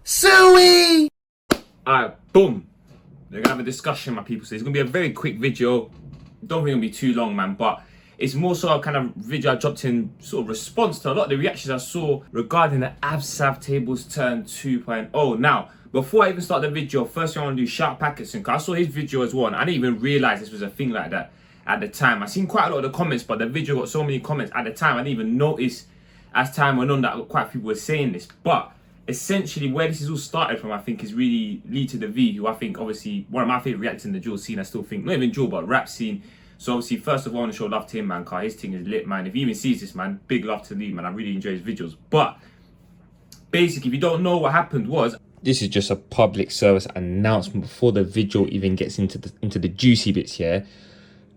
Suey! Alright, boom. We're gonna have a discussion, my people. So it's gonna be a very quick video. Don't think it'll be too long, man. But it's more so a kind of video I dropped in sort of response to a lot of the reactions I saw regarding the Absav Tables Turn 2.0. Now, before I even start the video, first thing I want to do is shout out Paxton, because I saw his video as well, and I didn't even realize this was a thing like that at the time. I seen quite a lot of the comments, but the video got so many comments at the time, I didn't even notice as time went on that quite a few people were saying this. But essentially, where this is all started from, I think, is really Lee to the V, who I think, obviously, one of my favourite reactors in the drill scene. I still think, not even drill, but rap scene. So obviously, first of all, I want to show love to him, man, because his thing is lit, man. If he even sees this, man, big love to Lee, man. I really enjoy his videos. But basically, if you don't know, what happened was, this is just a public service announcement before the video even gets into the juicy bits here.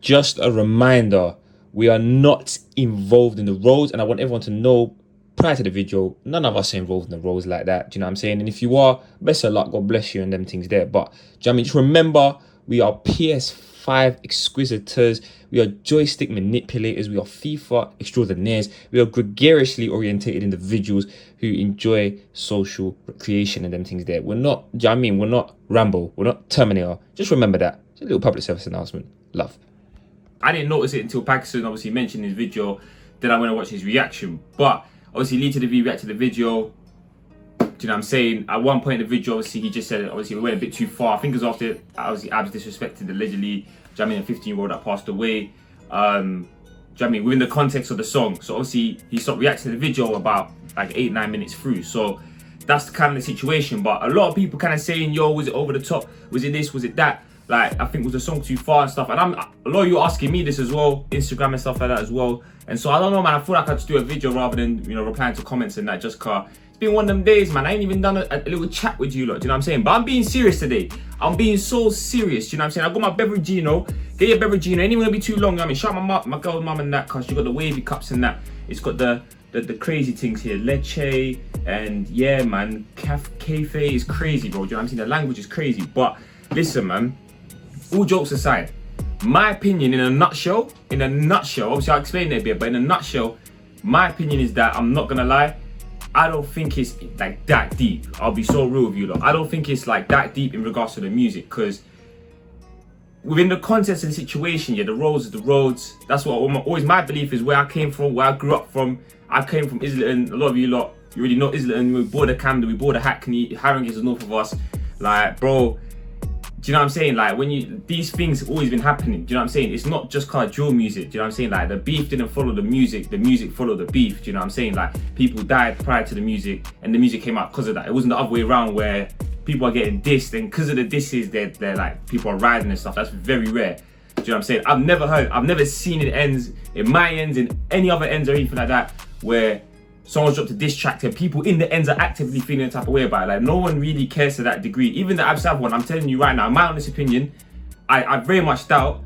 Just a reminder, we are not involved in the roads, and I want everyone to know, prior to the video, none of us are involved in the roads like that. Do you know what I'm saying? And if you are, best of luck, God bless you, and them things there. But do you know what I mean? Just remember, we are PS5 exquisitors, we are joystick manipulators, we are FIFA extraordinaires, we are gregariously orientated individuals who enjoy social recreation and them things there. We're not, do you know what I mean? We're not Rambo, we're not Terminator. Just remember that. Just a little public service announcement. Love. I didn't notice it until Paxton obviously mentioned his video. Then I went and watched his reaction. But obviously, Lee to the V reacted to the video. Do you know what I'm saying? At one point in the video, obviously, he just said, obviously, we went a bit too far. I think it was after, obviously, Abs disrespected, allegedly, do you know what I mean, a 15-year-old that passed away. Do you know what I mean? Within the context of the song. So, obviously, he stopped reacting to the video about, like, 8-9 minutes through. So, that's kind of the situation. But a lot of people kind of saying, yo, was it over the top? Was it this? Was it that? Like, I think was the song too far and stuff. And a lot of you asking me this as well, Instagram and stuff like that as well. And so I don't know, man. I feel like I just do a video rather than, you know, replying to comments and that. Just cause it's been one of them days, man. I ain't even done a little chat with you lot. Do you know what I'm saying? But I'm being serious today. I'm being so serious. Do you know what I'm saying? I got my Beveragino. Get your Beveragino. Ain't even gonna be too long. I mean, shout out my girl's mum and that, cause she got the wavy cups and that. It's got the crazy things here, leche, and yeah, man, cafe is crazy, bro. Do you know what I'm saying? The language is crazy. But listen, man. All jokes aside, my opinion in a nutshell, obviously I'll explain it a bit, but in a nutshell, my opinion is that, I'm not gonna lie, I don't think it's like that deep. I'll be so real with you lot. I don't think it's like that deep in regards to the music, because within the context of the situation, yeah, the roads are the roads. That's what always my belief is, where I came from, where I grew up from. I came from Islington. A lot of you lot, you already know Islington. We bought a Camden, we bought a Hackney. Harringay is north of us. Like, bro, do you know what I'm saying? Like, when these things have always been happening. Do you know what I'm saying? It's not just called drill music. Do you know what I'm saying? Like, the beef didn't follow the music followed the beef. Do you know what I'm saying? Like, people died prior to the music, and the music came out because of that. It wasn't the other way around, where people are getting dissed, and because of the disses, they're like, people are riding and stuff. That's very rare. Do you know what I'm saying? I've never seen it ends, in my ends, in any other ends or anything like that, where someone's dropped a diss track and people in the ends are actively feeling the type of way about it. Like, no one really cares to that degree. Even the Absav one, I'm telling you right now, my honest opinion, I very much doubt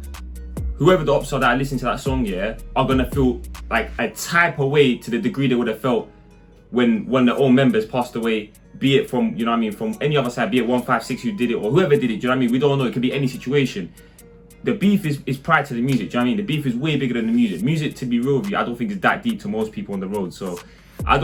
whoever the ops are that are listening to that song, yeah, are gonna feel like a type of way to the degree they would have felt when one of their own members passed away, be it from, you know what I mean, from any other side, be it 156 who did it or whoever did it, do you know what I mean? We don't know, it could be any situation. The beef is prior to the music, do you know what I mean? The beef is way bigger than the music. Music, to be real with you, I don't think is that deep to most people on the road. So I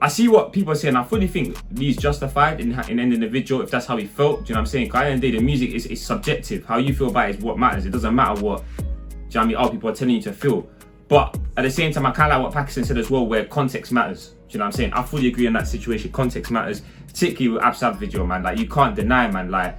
see what people are saying. I fully think Lee's justified in ending the video if that's how he felt. Do you know what I'm saying? Because at the end of the day, the music is subjective. How you feel about it is what matters. It doesn't matter what, do you know what I mean, other people are telling you to feel. But at the same time, I kind of like what Paxton said as well, where context matters. Do you know what I'm saying? I fully agree on that situation. Context matters, particularly with Absav video, man. Like, you can't deny, man. Like,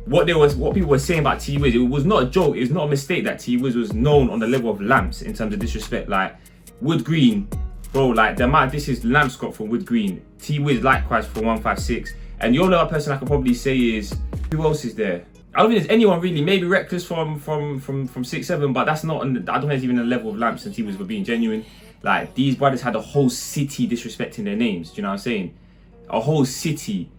what people were saying about T Wiz, it was not a joke. It was not a mistake that T Wiz was known on the level of Lamps in terms of disrespect. Like, Wood Green, bro, like, the amount of this is Lamps got from Wood Green, T Wiz likewise for 156, and the only other person I could probably say is, who else is there? I don't think there's anyone really. Maybe Reckless from 6-7, but that's not. I don't think it's even a level of Lamps and T Wiz for being genuine. Like, these brothers had a whole city disrespecting their names. Do you know what I'm saying? A whole city,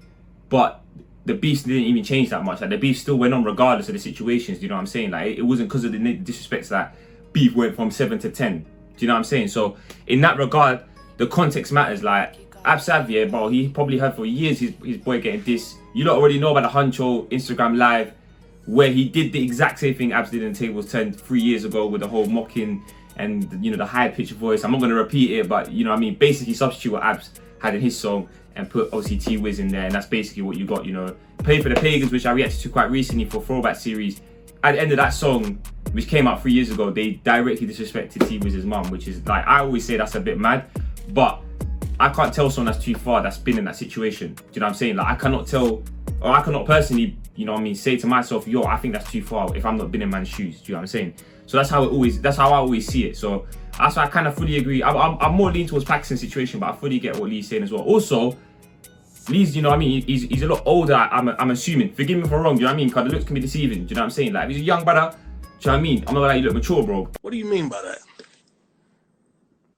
but the beef didn't even change that much. Like, the beef still went on regardless of the situations. Do you know what I'm saying? Like, it wasn't because of the disrespects that beef went from 7 to 10. Do you know what I'm saying? So in that regard, the context matters. Like, Absav, yeah, bro, he probably heard for years his boy getting this. You lot already know about the Huncho Instagram live, where he did the exact same thing Abs did in Tables Turn 3 years ago with the whole mocking and you know, the high pitched voice. I'm not gonna repeat it, but you know what I mean, basically substitute what Abs had in his song and put obviously T-Wiz in there, and that's basically what you got. You know, Pay for the Pagans, which I reacted to quite recently for Throwback series. At the end of that song, which came out 3 years ago, they directly disrespected T-Wiz's mum, which is like, I always say that's a bit mad, but I can't tell someone that's too far that's been in that situation. Do you know what I'm saying? Like, I cannot tell, or I cannot personally, you know what I mean, say to myself, yo, I think that's too far if I'm not been in man's shoes. Do you know what I'm saying? So that's how I always see it. So that's why I kind of fully agree. I'm more leaning towards Paxton's situation, but I fully get what Lee's saying as well. Also, Lee's, you know what I mean, he's a lot older, I'm assuming. Forgive me if I'm wrong, do you know what I mean? Because the looks can be deceiving, do you know what I'm saying? Like, if he's a young brother, do you know what I mean? I'm not gonna lie, you look mature, bro. What do you mean by that?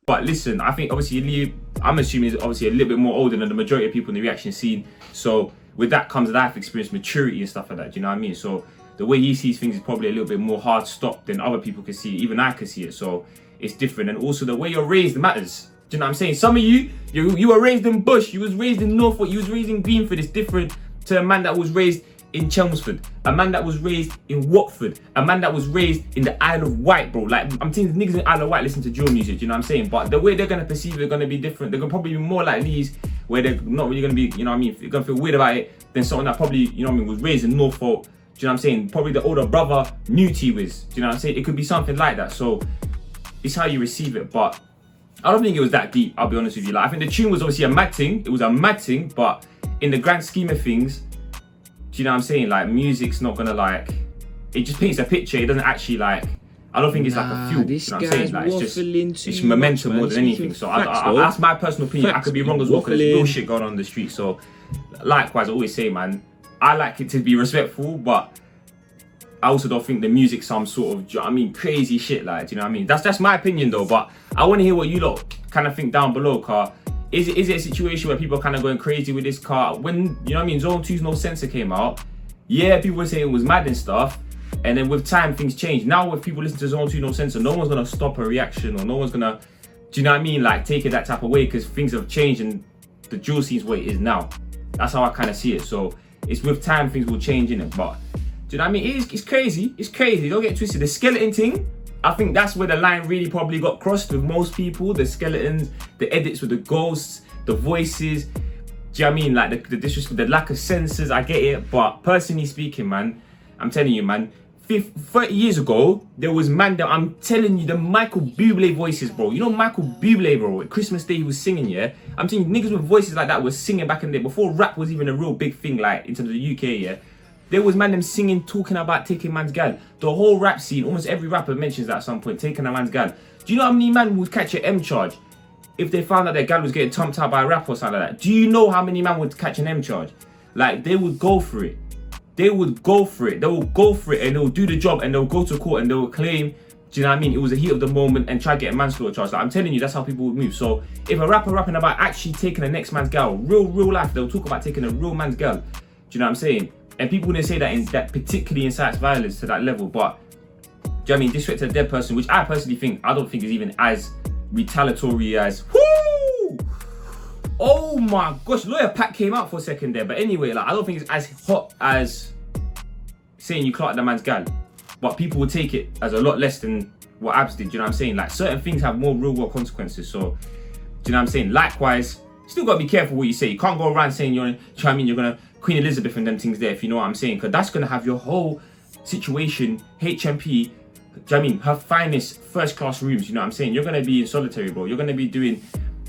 But listen, I think obviously Lee, I'm assuming, is obviously a little bit more older than the majority of people in the reaction scene. So with that comes life experience, maturity and stuff like that, do you know what I mean? So the way he sees things is probably a little bit more hard stopped than other people can see it. Even I can see it, so it's different. And also the way you're raised matters. Do you know what I'm saying? Some of you were raised in Bush, you was raised in Norfolk, you was raised in Greenford. It's different to a man that was raised in Chelmsford, a man that was raised in Watford, a man that was raised in the Isle of Wight, bro. Like, I'm saying niggas in the Isle of Wight listen to drill music, do you know what I'm saying? But the way they're gonna perceive it are gonna be different. They're gonna probably be more like these, where they're not really gonna be, you know what I mean, you're gonna feel weird about it, than someone that probably, you know what I mean, was raised in Norfolk. Do you know what I'm saying? Probably the older brother knew T-Wiz. Do you know what I'm saying? It could be something like that. So it's how you receive it. But I don't think it was that deep, I'll be honest with you. Like, I think the tune was obviously a mad thing. It was a mad thing, but in the grand scheme of things, do you know what I'm saying? Like, music's not gonna, like, it just paints a picture. It doesn't actually, like, I don't think it's like a fuel. You know what I'm saying? Like, it's momentum more than anything. So that's my personal opinion. I could be wrong as well, because there's real shit going on in the street. So likewise, I always say, man, I like it to be respectful, but I also don't think the music's some sort of, do you know what I mean, crazy shit, like, do you know what I mean? That's my opinion though, but I want to hear what you lot kind of think down below, car. Is it a situation where people are kind of going crazy with this car? When, you know what I mean, Zone 2's No Censor came out, yeah, people were saying it was mad and stuff, and then with time, things changed. Now, if people listen to Zone 2 No Censor, no one's going to stop a reaction, or no one's going to, do you know what I mean, like, take it that type of way, because things have changed, and the drill scene's what it is now. That's how I kind of see it. So it's with time, things will change, innit? But do you know what I mean? It's crazy. It's crazy. Don't get twisted. The skeleton thing, I think that's where the line really probably got crossed with most people. The skeletons, the edits with the ghosts, the voices. Do you know what I mean? Like the disrespect, the lack of censors. I get it. But personally speaking, man, I'm telling you, man, 30 years ago, there was man that, I'm telling you, the Michael Bublé voices, bro. You know Michael Bublé, bro? At Christmas Day, he was singing, yeah? I'm telling you, niggas with voices like that was singing back in the day. Before rap was even a real big thing, like, in terms of the UK, yeah? There was man them singing, talking about taking man's gal. The whole rap scene, almost every rapper mentions that at some point, taking a man's gal. Do you know how many man would catch an M charge if they found out their gal was getting thumped out by a rapper or something like that? Do you know how many man would catch an M charge? Like, they would go for it. They would go for it. They will go for it, and they'll do the job, and they'll go to court, and they'll claim, do you know what I mean, it was a heat of the moment, and try to get a manslaughter charge. Like, I'm telling you, that's how people would move. So if a rapper rapping about actually taking the next man's gal, real life, they'll talk about taking a real man's gal. Do you know what I'm saying? And people wouldn't say that that particularly incites violence to that level, but do you know what I mean? Disrespect to a dead person, which I personally think, I don't think is even as retaliatory as, whoo! Oh my gosh, Lawyer Pat came out for a second there, but anyway, like, I don't think it's as hot as saying you clocked the man's gal, but people will take it as a lot less than what Abs did. Do you know what I'm saying? Like, certain things have more real world consequences. So, do you know what I'm saying? Likewise, still gotta be careful what you say. You can't go around saying you're, you know what I mean, you're gonna Queen Elizabeth and them things there, if you know what I'm saying, because that's gonna have your whole situation, HMP, do you know what I mean, her finest first class rooms, you know what I'm saying? You're gonna be in solitary, bro. You're gonna be doing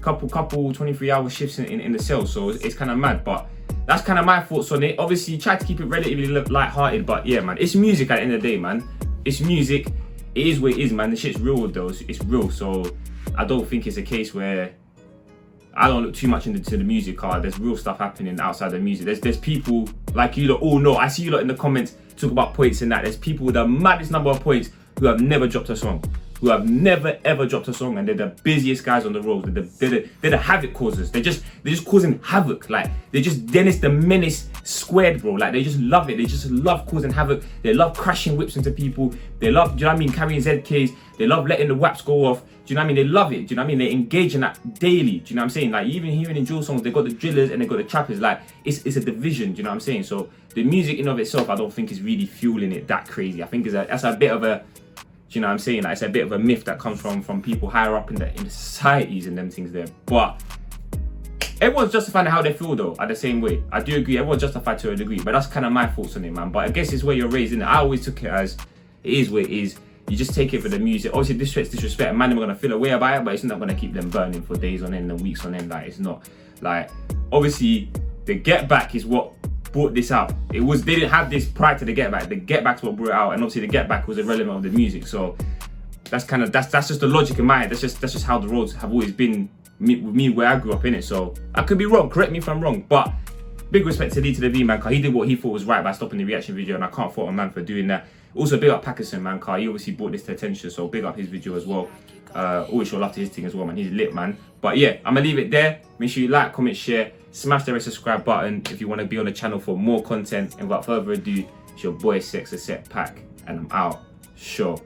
couple 23-hour shifts in the cell, so it's kind of mad. But that's kind of my thoughts on it. Obviously, try to keep it relatively light-hearted, but yeah, man, it's music at the end of the day, man. It's music. It is what it is, man. The shit's real though. It's real, so I don't think it's a case where I don't look too much into the music card. There's real stuff happening outside the music. There's people like you lot all know. I see you lot in the comments talk about points and that. There's people with the maddest number of points who have never dropped a song. Who have never ever dropped a song, and they're the busiest guys on the road. They're the havoc causers. They're just causing havoc. Like, they're just Dennis the Menace squared, bro. Like, they just love it. They just love causing havoc. They love crashing whips into people. They love, do you know what I mean, carrying ZKs. They love letting the waps go off. Do you know what I mean? They love it. Do you know what I mean? They engage in that daily. Do you know what I'm saying? Like, even hearing in drill songs, they got the drillers and they got the trappers. Like, it's a division. Do you know what I'm saying? So the music in of itself, I don't think is really fueling it that crazy. I think that's a bit of a you know what I'm saying? Like, it's a bit of a myth that comes from people higher up in the societies and them things there. But everyone's justifying how they feel though, at the same way. I do agree, everyone's justified to a degree, but that's kind of my thoughts on it, man. But I guess it's where you're raised, innit? I always took it as, it is what it is. You just take it for the music. Obviously, disrespect, man, they're gonna feel a way about it, but it's not gonna keep them burning for days on end and weeks on end. Like, it's not. Like, obviously, the Get Back is what brought this out. They didn't have this prior to the Get Back. The Get Back's what brought it out, and obviously the Get Back was irrelevant of the music. So that's just the logic in my head. That's just how the roads have always been with me where I grew up in it. So I could be wrong. Correct me if I'm wrong, but big respect to D to the V, man, because he did what he thought was right by stopping the reaction video, and I can't fault a man for doing that. Also, big up Pakistan, man, because he obviously brought this to attention, so big up his video as well. Always show love to his thing as well, man. He's lit, man. But yeah, I'm gonna leave it there. Make sure you like, comment, share, smash the red subscribe button if you want to be on the channel for more content. And without further ado, it's your boy TheSecPaq, and I'm out. Sure.